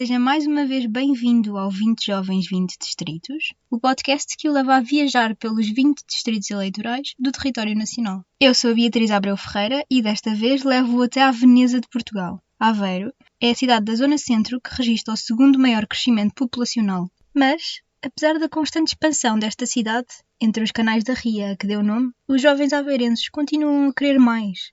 Seja mais uma vez bem-vindo ao 20 Jovens 20 Distritos, o podcast que o leva a viajar pelos 20 distritos eleitorais do território nacional. Eu sou a Beatriz Abreu Ferreira e desta vez levo-o até à Veneza de Portugal. Aveiro é a cidade da Zona Centro que registra o segundo maior crescimento populacional. Mas, apesar da constante expansão desta cidade, entre os canais da ria a que deu nome, os jovens aveirenses continuam a querer mais.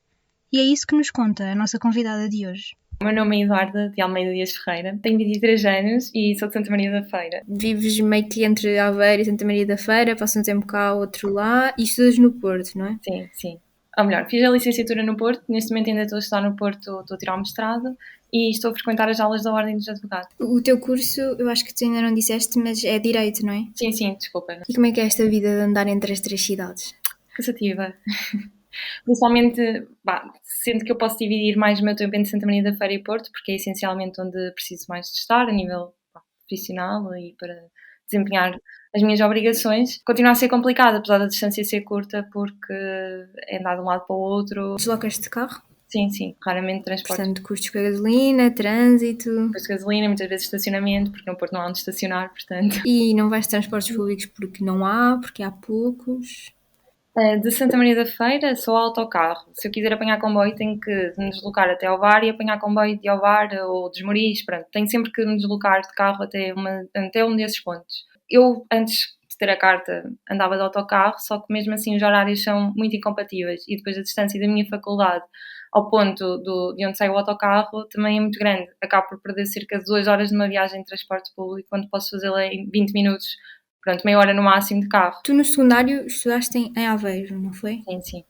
E é isso que nos conta a nossa convidada de hoje. O meu nome é Eduarda de Almeida Dias Ferreira, tenho 23 anos e sou de Santa Maria da Feira. Vives meio que entre Aveiro e Santa Maria da Feira, passas um tempo cá, outro lá e estudas no Porto, não é? Sim. Ou melhor, fiz a licenciatura no Porto, neste momento ainda estou a estudar no Porto, estou a tirar o mestrado e estou a frequentar as aulas da Ordem dos Advogados. O teu curso, eu acho que tu ainda não disseste, mas é Direito, não é? Sim, desculpa. E como é que é esta vida de andar entre as três cidades? Cansativa. Principalmente, sinto que eu posso dividir mais o meu tempo entre Santa Maria da Feira e Porto, porque é essencialmente onde preciso mais de estar a nível profissional e para desempenhar as minhas obrigações. Continua a ser complicado, apesar da distância ser curta, porque é andar de um lado para o outro. Deslocas-te de carro? Sim, raramente transporte. Portanto, custos com a gasolina, trânsito... Custos de gasolina, muitas vezes estacionamento, porque no Porto não há onde estacionar, portanto... E não vais de transportes públicos porque não há, porque há poucos... De Santa Maria da Feira, só autocarro. Se eu quiser apanhar comboio, tenho que me deslocar até Ovar e apanhar comboio de Ovar ou dos Moris. Pronto, tenho sempre que me deslocar de carro até um desses pontos. Eu, antes de ter a carta, andava de autocarro, só que mesmo assim os horários são muito incompatíveis e depois a distância da minha faculdade ao ponto de onde sai o autocarro também é muito grande. Acabo por perder cerca de 2 horas numa viagem de transporte público, quando posso fazê-la em 20 minutos. Pronto, meia hora no máximo de carro. Tu no secundário estudaste em Aveiro, não foi? Sim.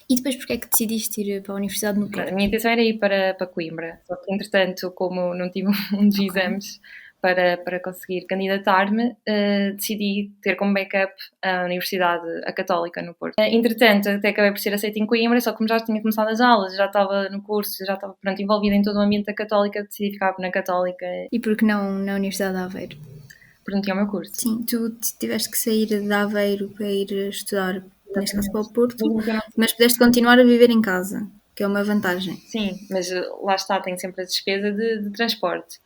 E depois porquê é que decidiste ir para a Universidade no Porto? A minha intenção era ir para Coimbra, só que entretanto, como não tive um dos exames para conseguir candidatar-me, decidi ter como backup a Universidade Católica no Porto. Entretanto, até acabei por ser aceita em Coimbra, só que como já tinha começado as aulas, já estava no curso, já estava envolvida em todo o ambiente da Católica, decidi ficar na Católica. E por que não na Universidade de Aveiro? Porque não tinha o meu curso. Sim, tu tiveste que sair de Aveiro para ir estudar, neste caso para o Porto, mas pudeste continuar a viver em casa, que é uma vantagem. Sim, mas lá está, tenho sempre a despesa de transporte.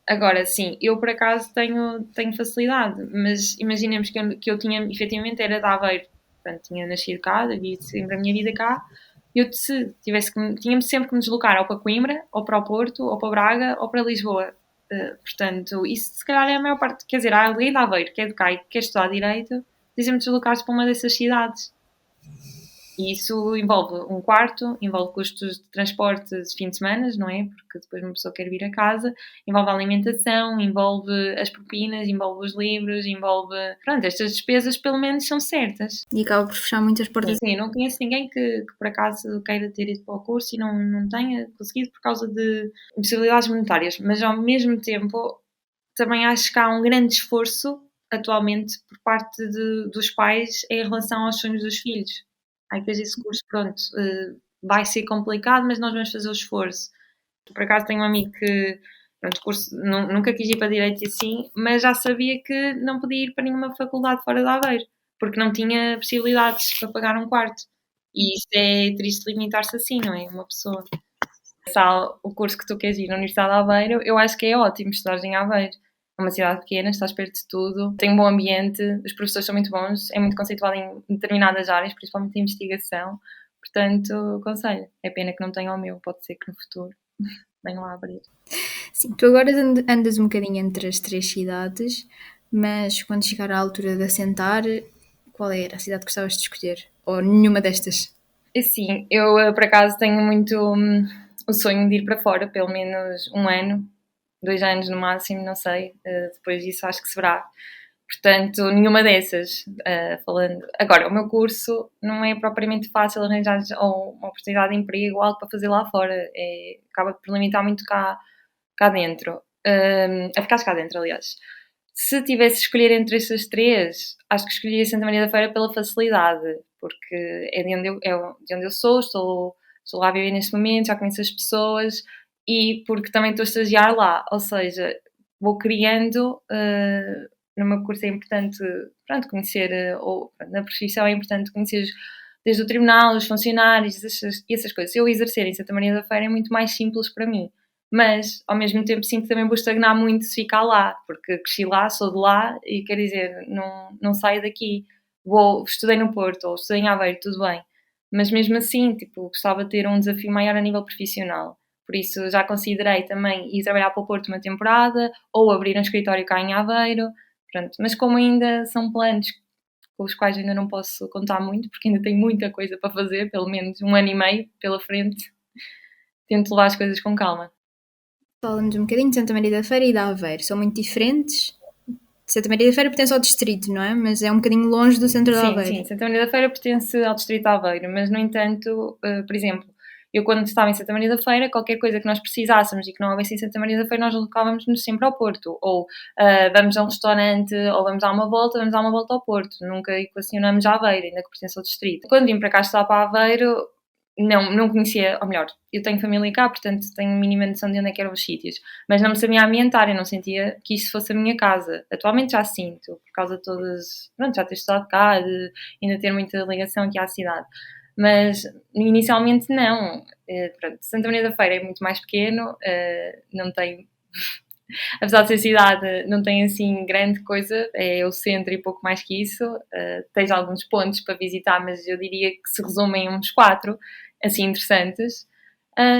Agora, sim, eu por acaso tenho facilidade, mas imaginemos que eu tinha, efetivamente, era de Aveiro. Portanto, tinha nascido cá, vivi sempre a minha vida cá. Eu, se tivesse tinha sempre que me deslocar ou para Coimbra, ou para o Porto, ou para Braga, ou para Lisboa. Portanto, isso se calhar é a maior parte, quer dizer, há alguém de Aveiro que é de cá e que quer estudar Direito, dizem-me deslocar-se para uma dessas cidades. E isso envolve um quarto, envolve custos de transporte de fim de semana, não é? Porque depois uma pessoa quer vir a casa, envolve a alimentação, envolve as propinas, envolve os livros, envolve... Pronto, estas despesas pelo menos são certas. E acaba por fechar muitas portas. Sim, não conheço ninguém que por acaso queira ter ido para o curso e não tenha conseguido por causa de impossibilidades monetárias, mas ao mesmo tempo também acho que há um grande esforço atualmente por parte dos pais em relação aos sonhos dos filhos. Aí depois esse curso, pronto, vai ser complicado, mas nós vamos fazer o esforço. Por acaso tenho um amigo que, pronto, o curso nunca quis ir para Direito e assim, mas já sabia que não podia ir para nenhuma faculdade fora de Aveiro, porque não tinha possibilidades para pagar um quarto. E isto é triste limitar-se assim, não é? Uma pessoa. O curso que tu queres ir na Universidade de Aveiro, eu acho que é ótimo estudar em Aveiro. É uma cidade pequena, estás perto de tudo, tem um bom ambiente, os professores são muito bons, é muito conceituado em determinadas áreas, principalmente em investigação. Portanto, aconselho. É pena que não tenha o meu, pode ser que no futuro venham lá abrir. Sim, tu agora andas um bocadinho entre as três cidades, mas quando chegar à altura de assentar, qual era a cidade que gostavas de escolher? Ou nenhuma destas? Sim, eu por acaso tenho muito o sonho de ir para fora, pelo menos 1 ano, 2 anos no máximo, não sei, depois disso acho que se verá. Portanto, nenhuma dessas, falando. Agora, o meu curso não é propriamente fácil arranjar uma oportunidade de emprego ou algo para fazer lá fora, acaba por limitar muito cá dentro, a ficar cá dentro, aliás. Se tivesse de escolher entre essas três, acho que escolheria Santa Maria da Feira pela facilidade, porque é de onde eu sou, estou lá a viver neste momento, já conheço as pessoas e porque também estou a estagiar lá, ou seja, vou criando, no meu curso é importante, pronto, conhecer, ou na profissão é importante conhecer desde o tribunal, os funcionários, essas coisas. Se eu exercer em Santa Maria da Feira é muito mais simples para mim. mas ao mesmo tempo sinto que também vou estagnar muito se ficar lá, porque cresci lá, sou de lá e quer dizer, não saio daqui. Estudei no Porto ou estudei em Aveiro, tudo bem, mas mesmo assim, tipo, gostava de ter um desafio maior a nível profissional. Por isso já considerei também ir trabalhar para o Porto uma temporada ou abrir um escritório cá em Aveiro, pronto. Mas como ainda são planos com os quais ainda não posso contar muito, porque ainda tenho muita coisa para fazer, pelo menos 1 ano e meio pela frente, tento levar as coisas com calma. Fala-nos um bocadinho de Santa Maria da Feira e de Aveiro. São muito diferentes? Santa Maria da Feira pertence ao distrito, não é? Mas é um bocadinho longe do centro de Aveiro. Sim, Santa Maria da Feira pertence ao distrito de Aveiro, mas no entanto, por exemplo, eu quando estava em Santa Maria da Feira, qualquer coisa que nós precisássemos e que não houvesse em Santa Maria da Feira, nós deslocávamos-nos sempre ao Porto. Ou vamos a um restaurante, ou vamos dar uma volta ao Porto. Nunca equacionamos a Aveiro, ainda que pertence ao distrito. Quando vim para cá estudar para Aveiro, não conhecia, ou melhor, eu tenho família cá, portanto tenho mínima noção de onde é que eram os sítios, mas não me sabia ambientar, eu não sentia que isto fosse a minha casa. Atualmente já sinto, por causa de todas, pronto, já ter estudado cá, de ainda ter muita ligação aqui à cidade, mas inicialmente não. Pronto, Santa Maria da Feira é muito mais pequeno, não tem, apesar de ser cidade, não tem assim grande coisa, é o centro e pouco mais que isso. Tens alguns pontos para visitar, mas eu diria que se resumem em uns 4, assim, interessantes.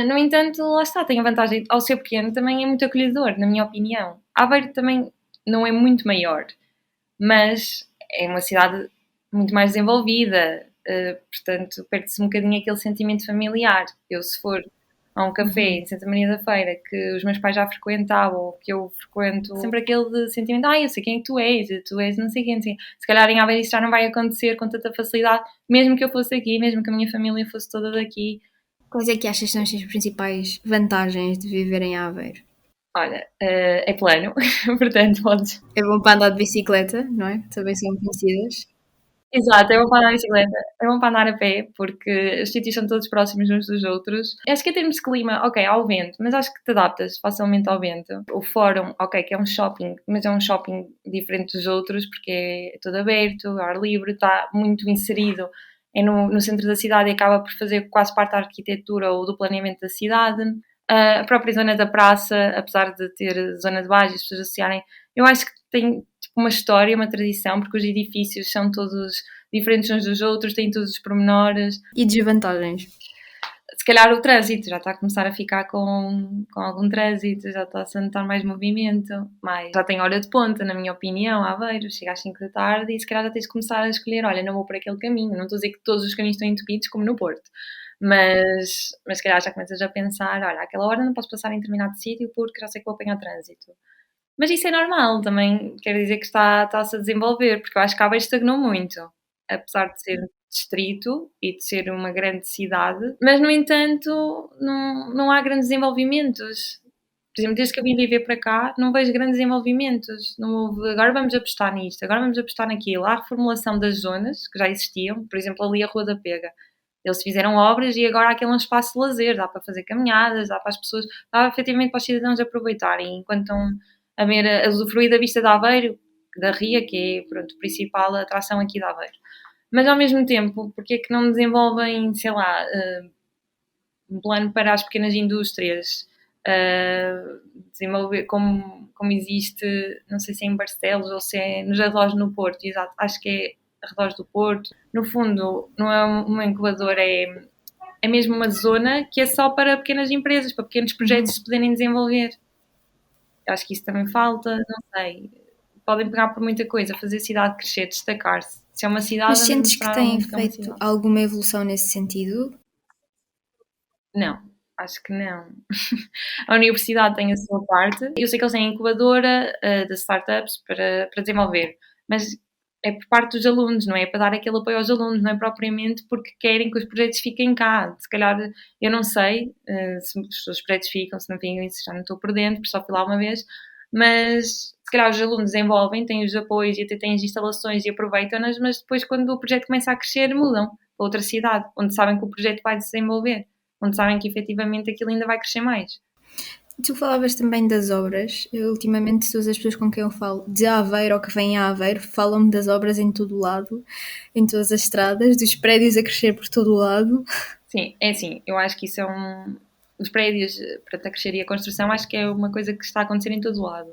No entanto, lá está, tem a vantagem, ao ser pequeno, também é muito acolhedor, na minha opinião. Aveiro também não é muito maior, mas é uma cidade muito mais desenvolvida, portanto, perde-se um bocadinho aquele sentimento familiar. Eu, se for a um café em Santa Maria da Feira que os meus pais já frequentavam, ou que eu frequento, sempre aquele sentimento, eu sei quem é que tu és não sei quem, se calhar em Aveiro isso já não vai acontecer com tanta facilidade, mesmo que eu fosse aqui, mesmo que a minha família fosse toda daqui. Quais é que achas que são as principais vantagens de viver em Aveiro? Olha, é plano, portanto podes... É bom para andar de bicicleta, não é? Também são conhecidas. Exato, é bom para andar de bicicleta, é bom para andar a pé, porque os sítios são todos próximos uns dos outros. Acho que em termos de clima, ok, há o vento, mas acho que te adaptas facilmente ao vento. O Fórum, ok, que é um shopping, mas é um shopping diferente dos outros, porque é todo aberto, ar livre, está muito inserido no centro da cidade e acaba por fazer quase parte da arquitetura ou do planeamento da cidade. A própria zona da praça, apesar de ter zona de baixo e as pessoas associarem, eu acho que tem tipo uma história, uma tradição, porque os edifícios são todos diferentes uns dos outros, têm todos os pormenores. E desvantagens? Se calhar o trânsito já está a começar a ficar com algum trânsito, já está a notar mais movimento, mas já tem hora de ponta, na minha opinião, Aveiro, chega às 5 da tarde e se calhar já tens de começar a escolher, olha, não vou por aquele caminho, não estou a dizer que todos os caminhos estão entupidos como no Porto, mas se calhar já começas a pensar, olha, àquela hora não posso passar em determinado sítio porque já sei que vou apanhar trânsito. Mas isso é normal, também quer dizer que está-se a desenvolver, porque eu acho que Aveiro estagnou muito, apesar de ser distrito e de ser uma grande cidade, mas no entanto não há grandes desenvolvimentos. Por exemplo, desde que eu vim viver para cá, não vejo grandes desenvolvimentos. Não houve, agora vamos apostar nisto, agora vamos apostar naquilo. Há a reformulação das zonas que já existiam, por exemplo, ali a Rua da Pega. Eles fizeram obras e agora há aquele espaço de lazer, dá para fazer caminhadas, dá para as pessoas, dá efetivamente para os cidadãos aproveitarem enquanto estão a usufruir da vista de Aveiro, da Ria, que é, pronto, a principal atração aqui de Aveiro. Mas ao mesmo tempo, porque é que não desenvolvem, sei lá, um plano para as pequenas indústrias, desenvolver como existe, não sei se é em Barcelos ou se é nos arredores no Porto, exato, acho que é arredores do Porto. No fundo, não é uma incubadora, é mesmo uma zona que é só para pequenas empresas, para pequenos projetos se poderem desenvolver. Eu acho que isso também falta, não sei. Podem pegar por muita coisa, fazer a cidade crescer, destacar-se. Se é uma cidade... Mas sentes que tem feito alguma evolução nesse sentido? Não, acho que não. A universidade tem a sua parte. Eu sei que eles têm a incubadora de startups para desenvolver, mas é por parte dos alunos, não é? É para dar aquele apoio aos alunos, não é propriamente porque querem que os projetos fiquem cá. Se calhar, eu não sei se os projetos ficam, se não ficam, isso já não estou por dentro, porque só fui lá uma vez, mas se calhar os alunos desenvolvem, têm os apoios e até têm as instalações e aproveitam-nas, mas depois quando o projeto começa a crescer mudam para outra cidade, onde sabem que o projeto vai desenvolver, onde sabem que efetivamente aquilo ainda vai crescer mais. Tu falavas também das obras. Ultimamente todas as pessoas com quem eu falo de Aveiro ou que vêm a Aveiro falam-me das obras em todo o lado, em todas as estradas, dos prédios a crescer por todo o lado. Sim, é assim, eu acho que isso é os prédios, para a crescer e a construção, acho que é uma coisa que está a acontecer em todo lado.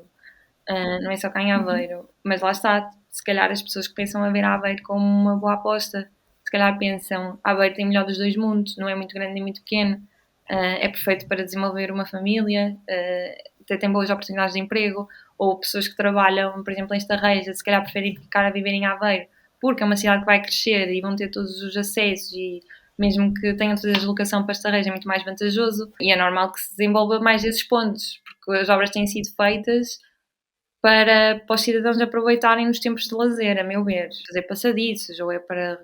Não é só cá em Aveiro. Mas lá está, se calhar as pessoas que pensam a ver Aveiro como uma boa aposta, se calhar pensam, Aveiro tem o melhor dos dois mundos, não é muito grande nem muito pequeno, é perfeito para desenvolver uma família, tem boas oportunidades de emprego, ou pessoas que trabalham, por exemplo, em Estarreja, se calhar preferem ficar a viver em Aveiro, porque é uma cidade que vai crescer e vão ter todos os acessos e mesmo que tenham toda a deslocação para Estarreja é muito mais vantajoso e é normal que se desenvolva mais esses pontos, porque as obras têm sido feitas para os cidadãos aproveitarem nos tempos de lazer, a meu ver. Fazer passadiços, ou é para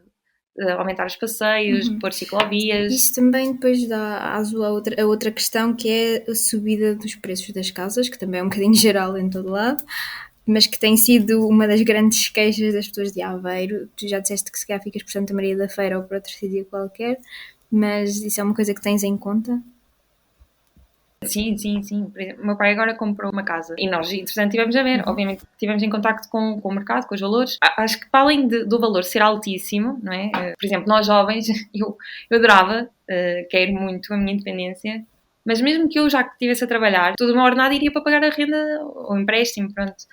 aumentar os passeios, pôr ciclovias. Isso também depois dá aso a outra questão, que é a subida dos preços das casas, que também é um bocadinho geral em todo lado, mas que tem sido uma das grandes queixas das pessoas de Aveiro. Tu já disseste que se calhar ficas por Santa Maria da Feira ou por outro sítio qualquer, mas isso é uma coisa que tens em conta? Sim. Por exemplo, o meu pai agora comprou uma casa e nós, entretanto, estivemos a ver, obviamente, estivemos em contacto com o mercado, com os valores. Acho que, para além do valor ser altíssimo, não é? Por exemplo, nós jovens, eu adorava, quero muito a minha independência, mas mesmo que eu já estivesse a trabalhar, toda uma ordenada iria para pagar a renda ou empréstimo, pronto,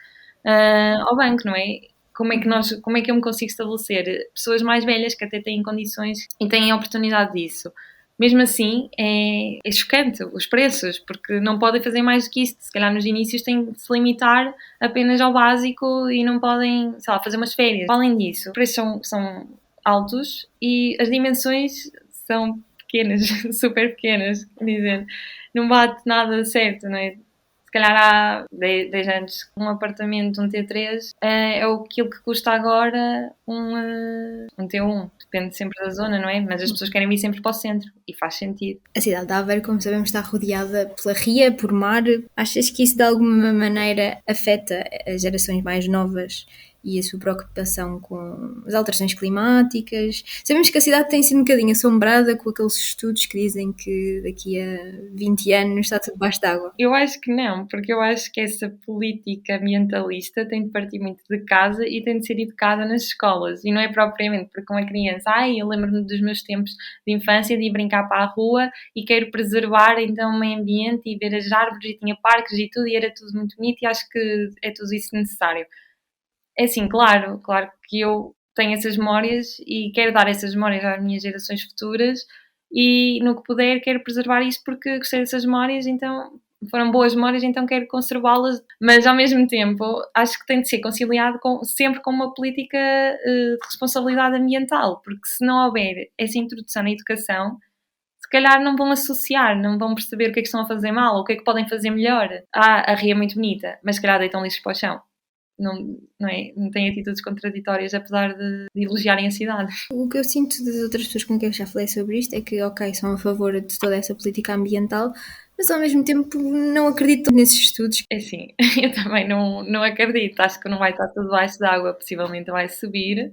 ao banco, não é? Como é que eu me consigo estabelecer? Pessoas mais velhas que até têm condições e têm a oportunidade disso. Mesmo assim, é chocante os preços, porque não podem fazer mais do que isso. Se calhar nos inícios têm de se limitar apenas ao básico e não podem, sei lá, fazer umas férias. Além disso, os preços são altos e as dimensões são pequenas, super pequenas, quer dizer, não bate nada certo, não é? Se calhar há 10 anos um apartamento, um T3, é aquilo que custa agora um T1. Depende sempre da zona, não é? Mas as pessoas querem ir sempre para o centro e faz sentido. A cidade de Aveiro, como sabemos, está rodeada pela ria, por mar. Achas que isso de alguma maneira afeta as gerações mais novas e a sua preocupação com as alterações climáticas? Sabemos que a cidade tem sido um bocadinho assombrada com aqueles estudos que dizem que daqui a 20 anos está tudo debaixo d'água. Eu acho que não, porque eu acho que essa política ambientalista tem de partir muito de casa e tem de ser educada nas escolas. E não é propriamente porque uma criança, eu lembro-me dos meus tempos de infância de ir brincar para a rua e quero preservar então o meio ambiente e ver as árvores e tinha parques e tudo e era tudo muito bonito e acho que é tudo isso necessário. É assim, claro que eu tenho essas memórias e quero dar essas memórias às minhas gerações futuras e no que puder quero preservar isso porque gostei dessas memórias, então foram boas memórias, então quero conservá-las, mas ao mesmo tempo acho que tem de ser conciliado sempre com uma política de responsabilidade ambiental, porque se não houver essa introdução na educação, se calhar não vão associar, não vão perceber o que é que estão a fazer mal ou o que é que podem fazer melhor. A ria é muito bonita, mas se calhar deitam lixo para o chão. Não têm atitudes contraditórias, apesar de elogiarem a cidade. O que eu sinto das outras pessoas com quem eu já falei sobre isto é que, ok, são a favor de toda essa política ambiental, mas ao mesmo tempo não acredito nesses estudos. É assim, eu também não acredito. Acho que não vai estar tudo debaixo d'água, possivelmente vai subir,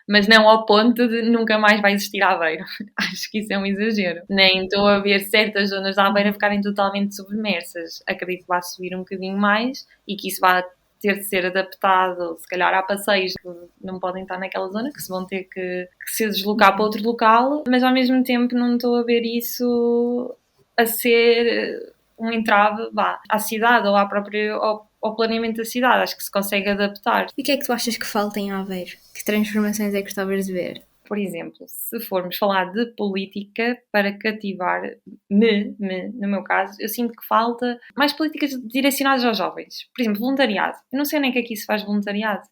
mas não ao ponto de nunca mais vai existir Aveiro. Acho que isso é um exagero. Nem estou a ver certas zonas da Aveiro a ficarem totalmente submersas. Acredito que vai subir um bocadinho mais e que isso vai ter de ser adaptado, se calhar há passeios que não podem estar naquela zona, que se vão ter que se deslocar para outro local, mas ao mesmo tempo não estou a ver isso a ser um entrave à cidade ou ao planeamento da cidade. Acho que se consegue adaptar. E o que é que tu achas que falta em Aveiro? Que transformações é que gostavas de ver? Por exemplo, se formos falar de política para cativar-me, no meu caso, eu sinto que falta mais políticas direcionadas aos jovens. Por exemplo, voluntariado. Eu não sei nem o que é que isso faz voluntariado.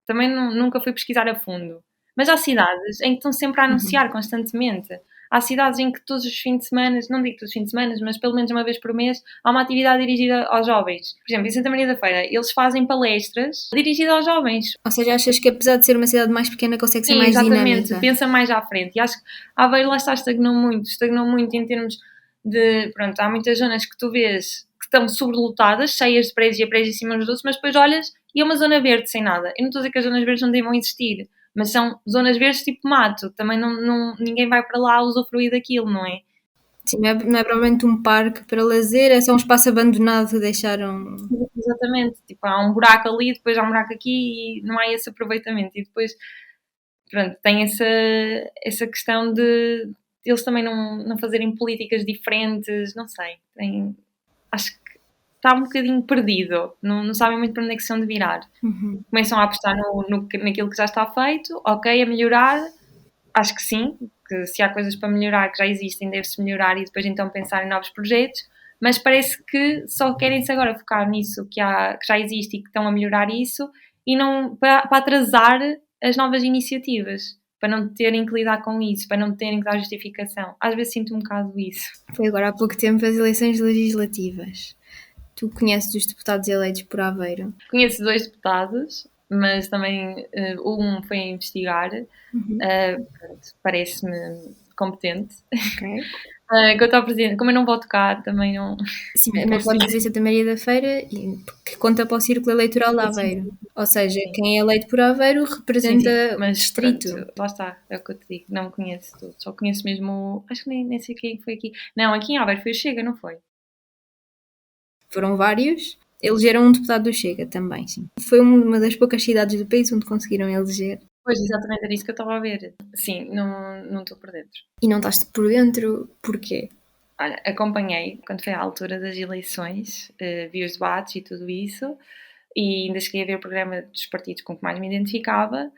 Também nunca fui pesquisar a fundo. Mas há cidades em que estão sempre a anunciar constantemente. Há cidades em que todos os fins de semana, não digo todos os fins de semana, mas pelo menos uma vez por mês, há uma atividade dirigida aos jovens. Por exemplo, em Santa Maria da Feira, eles fazem palestras dirigidas aos jovens. Ou seja, achas que apesar de ser uma cidade mais pequena, consegue ser Sim, mais exatamente, dinâmica? pensa mais à frente. E acho que Aveiro lá está, estagnou muito em termos de, pronto, há muitas zonas que tu vês que estão sobrelotadas, cheias de prédios e prédios em cima dos outros, mas depois olhas e é uma zona verde sem nada. Eu não estou a dizer que as zonas verdes não devam existir, mas são zonas verdes tipo mato, também ninguém vai para lá usufruir daquilo, não é? Sim, não é provavelmente um parque para lazer, é só um espaço abandonado que deixaram. Exatamente, tipo, há um buraco ali, depois há um buraco aqui e não há esse aproveitamento. E depois, pronto, tem essa questão de eles também não fazerem políticas diferentes, não sei. Acho que está um bocadinho perdido, não sabem muito para onde é que se hão de virar. Começam a apostar naquilo que já está feito, ok, a melhorar, acho que sim, que se há coisas para melhorar que já existem, deve-se melhorar e depois então pensar em novos projetos, mas parece que só querem-se agora focar nisso que já existe e que estão a melhorar isso e não para atrasar as novas iniciativas, para não terem que lidar com isso, para não terem que dar justificação. Às vezes sinto um bocado isso. Foi agora há pouco tempo as eleições legislativas. Tu conheces os deputados eleitos por Aveiro? Conheço 2 deputados, mas também um foi a investigar. Parece-me competente. Ok. Quanto ao presidente, como eu não voto cá, também não. Sim, mas pode dizer Santa Maria da Feira, que conta para o círculo eleitoral de Aveiro. Ou seja, quem é eleito por Aveiro representa o distrito. Pronto, lá está, é o que eu te digo, não conheço tudo, só conheço mesmo. Acho que nem sei quem foi aqui. Não, aqui em Aveiro foi o Chega, não foi? Foram vários. Elegeram um deputado do Chega também, sim. Foi uma das poucas cidades do país onde conseguiram eleger. Pois, exatamente, era isso que eu estava a ver. Sim, não estou por dentro. E não estás por dentro, porquê? Olha, acompanhei quando foi à altura das eleições, vi os debates e tudo isso, e ainda cheguei a ver o programa dos partidos com que mais me identificava,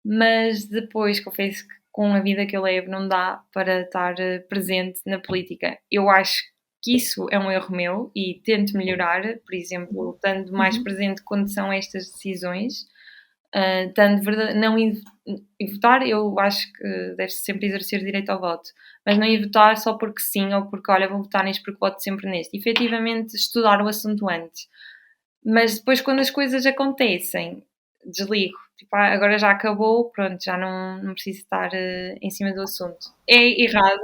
mas depois confesso que com a vida que eu levo não dá para estar presente na política. Eu acho que isso é um erro meu e tento melhorar, por exemplo, estando mais presente quando são estas decisões, não ir votar, eu acho que deve-se sempre exercer direito ao voto, mas não ir votar só porque sim, ou porque, olha, vou votar neste porque voto sempre neste. Efetivamente, estudar o assunto antes. Mas depois, quando as coisas acontecem, desligo. Tipo, agora já acabou, pronto, já não preciso estar em cima do assunto. É errado,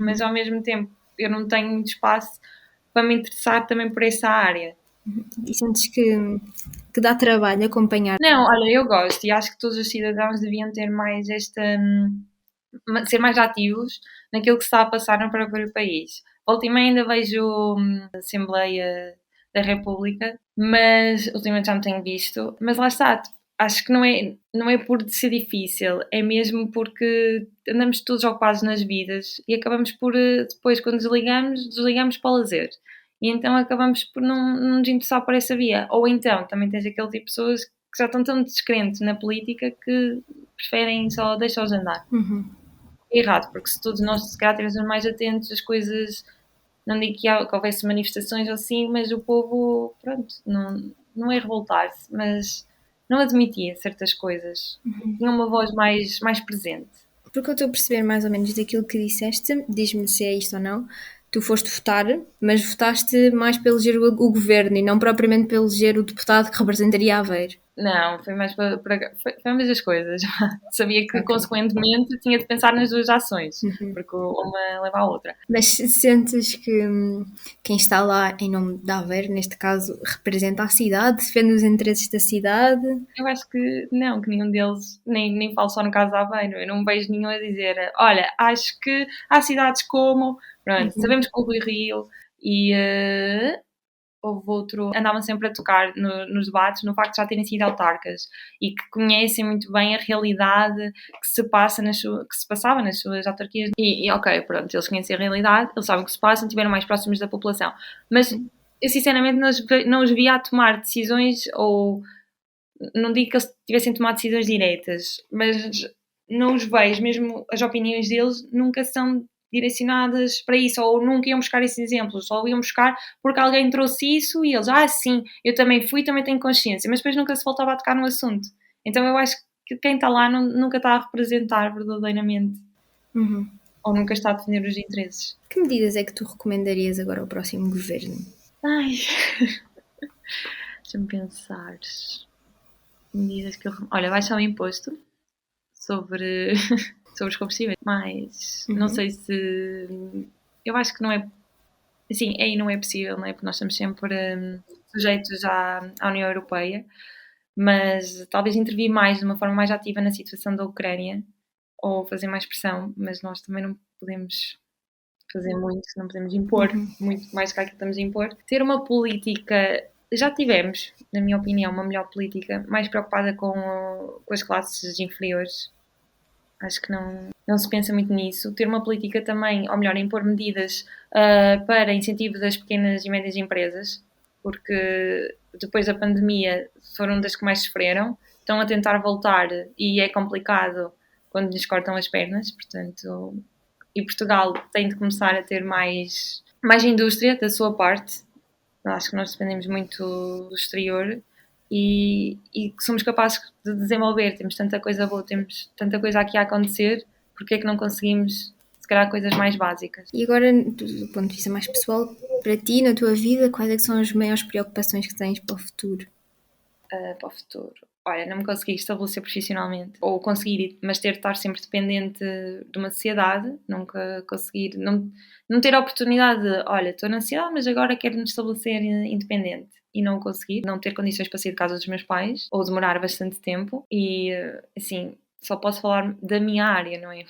mas ao mesmo tempo eu não tenho muito espaço para me interessar também por essa área. E sentes que dá trabalho acompanhar? Não, olha, eu gosto e acho que todos os cidadãos deviam ter mais ser mais ativos naquilo que se está a passar no próprio país. Volta e meia ainda vejo a Assembleia da República, mas ultimamente já não tenho visto. Mas lá está, acho que não é por ser difícil, é mesmo porque andamos todos ocupados nas vidas e acabamos por, depois, quando desligamos para o lazer. E então acabamos por não nos interessar por essa via. Ou então, também tens aquele tipo de pessoas que já estão tão descrentes na política que preferem só deixar-os andar. É errado, porque se todos nós, se calhar, estivéssemos mais atentos, as coisas, não digo que houvesse manifestações ou assim, mas o povo, pronto, não é revoltar-se, mas não admitia certas coisas. Tinha uma voz mais presente. Porque eu estou a perceber mais ou menos daquilo que disseste, diz-me se é isto ou não. Tu foste votar, mas votaste mais para eleger o governo e não propriamente para eleger o deputado que representaria Aveiro. Não, foi mais foi ambas as coisas. Sabia que, consequentemente, tinha de pensar nas duas ações, porque uma leva à outra. Mas sentes que quem está lá em nome de Aveiro, neste caso, representa a cidade, defende os interesses da cidade? Eu acho que não, que nenhum deles, nem falo só no caso de Aveiro, eu não vejo nenhum a dizer, olha, acho que há cidades como, pronto, sabemos que o Rui Rio e houve outro, andavam sempre a tocar nos debates no facto de já terem sido autarcas e que conhecem muito bem a realidade que se passava nas suas autarquias e ok, pronto, eles conhecem a realidade, eles sabem o que se passa, estiveram mais próximos da população, mas eu sinceramente não os via a tomar decisões, ou não digo que eles tivessem tomado decisões diretas, mas não os vejo, mesmo as opiniões deles nunca são direcionadas para isso, ou nunca iam buscar esses exemplos, só iam buscar porque alguém trouxe isso e eles, sim, eu também fui, também tenho consciência, mas depois nunca se voltava a tocar no assunto. Então eu acho que quem está lá nunca está a representar verdadeiramente, ou nunca está a defender os interesses. Que medidas é que tu recomendarias agora ao próximo governo? Deixa-me pensar. Medidas que olha, baixar o imposto sobre os combustíveis, mas não sei se... Eu acho que não é... Assim, aí não é possível, não é? Porque nós estamos sempre sujeitos à União Europeia, mas talvez intervir mais, de uma forma mais ativa na situação da Ucrânia, ou fazer mais pressão, mas nós também não podemos fazer muito, não podemos impor muito mais que aquilo que estamos a impor. Ter uma política... Já tivemos, na minha opinião, uma melhor política, mais preocupada com as classes inferiores. Acho que não não se pensa muito nisso. Ter uma política também, ou melhor, impor medidas para incentivo das pequenas e médias empresas, porque depois da pandemia foram das que mais sofreram, estão a tentar voltar e é complicado quando lhes cortam as pernas, portanto, e Portugal tem de começar a ter mais indústria da sua parte. Acho que nós dependemos muito do exterior e que somos capazes de desenvolver. Temos tanta coisa boa, temos tanta coisa aqui a acontecer, porque é que não conseguimos, se calhar, coisas mais básicas? E agora, do ponto de vista mais pessoal, para ti, na tua vida, quais é que são as maiores preocupações que tens para o futuro? Para o futuro? Olha, não me consegui estabelecer profissionalmente, ou conseguir, mas ter de estar sempre dependente de uma sociedade, nunca conseguir, não ter a oportunidade de, olha, estou na sociedade, mas agora quero me estabelecer independente. E não conseguir, não ter condições para sair de casa dos meus pais, ou demorar bastante tempo, e assim, só posso falar da minha área, não é?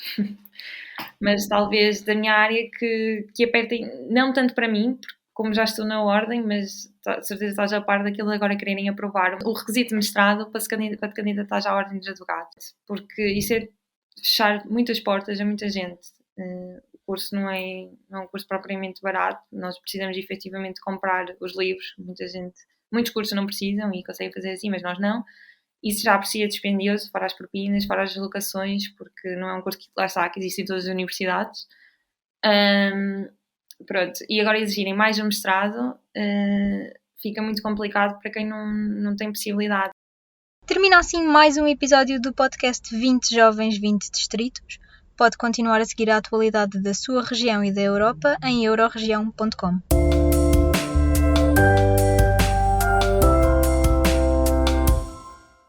Mas talvez da minha área que apertem, não tanto para mim, porque como já estou na ordem, mas de certeza estás a par daquilo agora quererem aprovar o requisito de mestrado para te candidatar à ordem dos advogados, porque isso é fechar muitas portas a muita gente. O curso não é um curso propriamente barato, nós precisamos efetivamente comprar os livros, muitos cursos não precisam e conseguem fazer assim, mas nós não. Isso já parecia dispendioso, fora as propinas, fora as locações, porque não é um curso que lá está, que existe em todas as universidades. Pronto, e agora exigirem mais um mestrado fica muito complicado para quem não tem possibilidade. Termina assim mais um episódio do podcast 20 Jovens, 20 Distritos. Pode continuar a seguir a atualidade da sua região e da Europa em euroregião.com.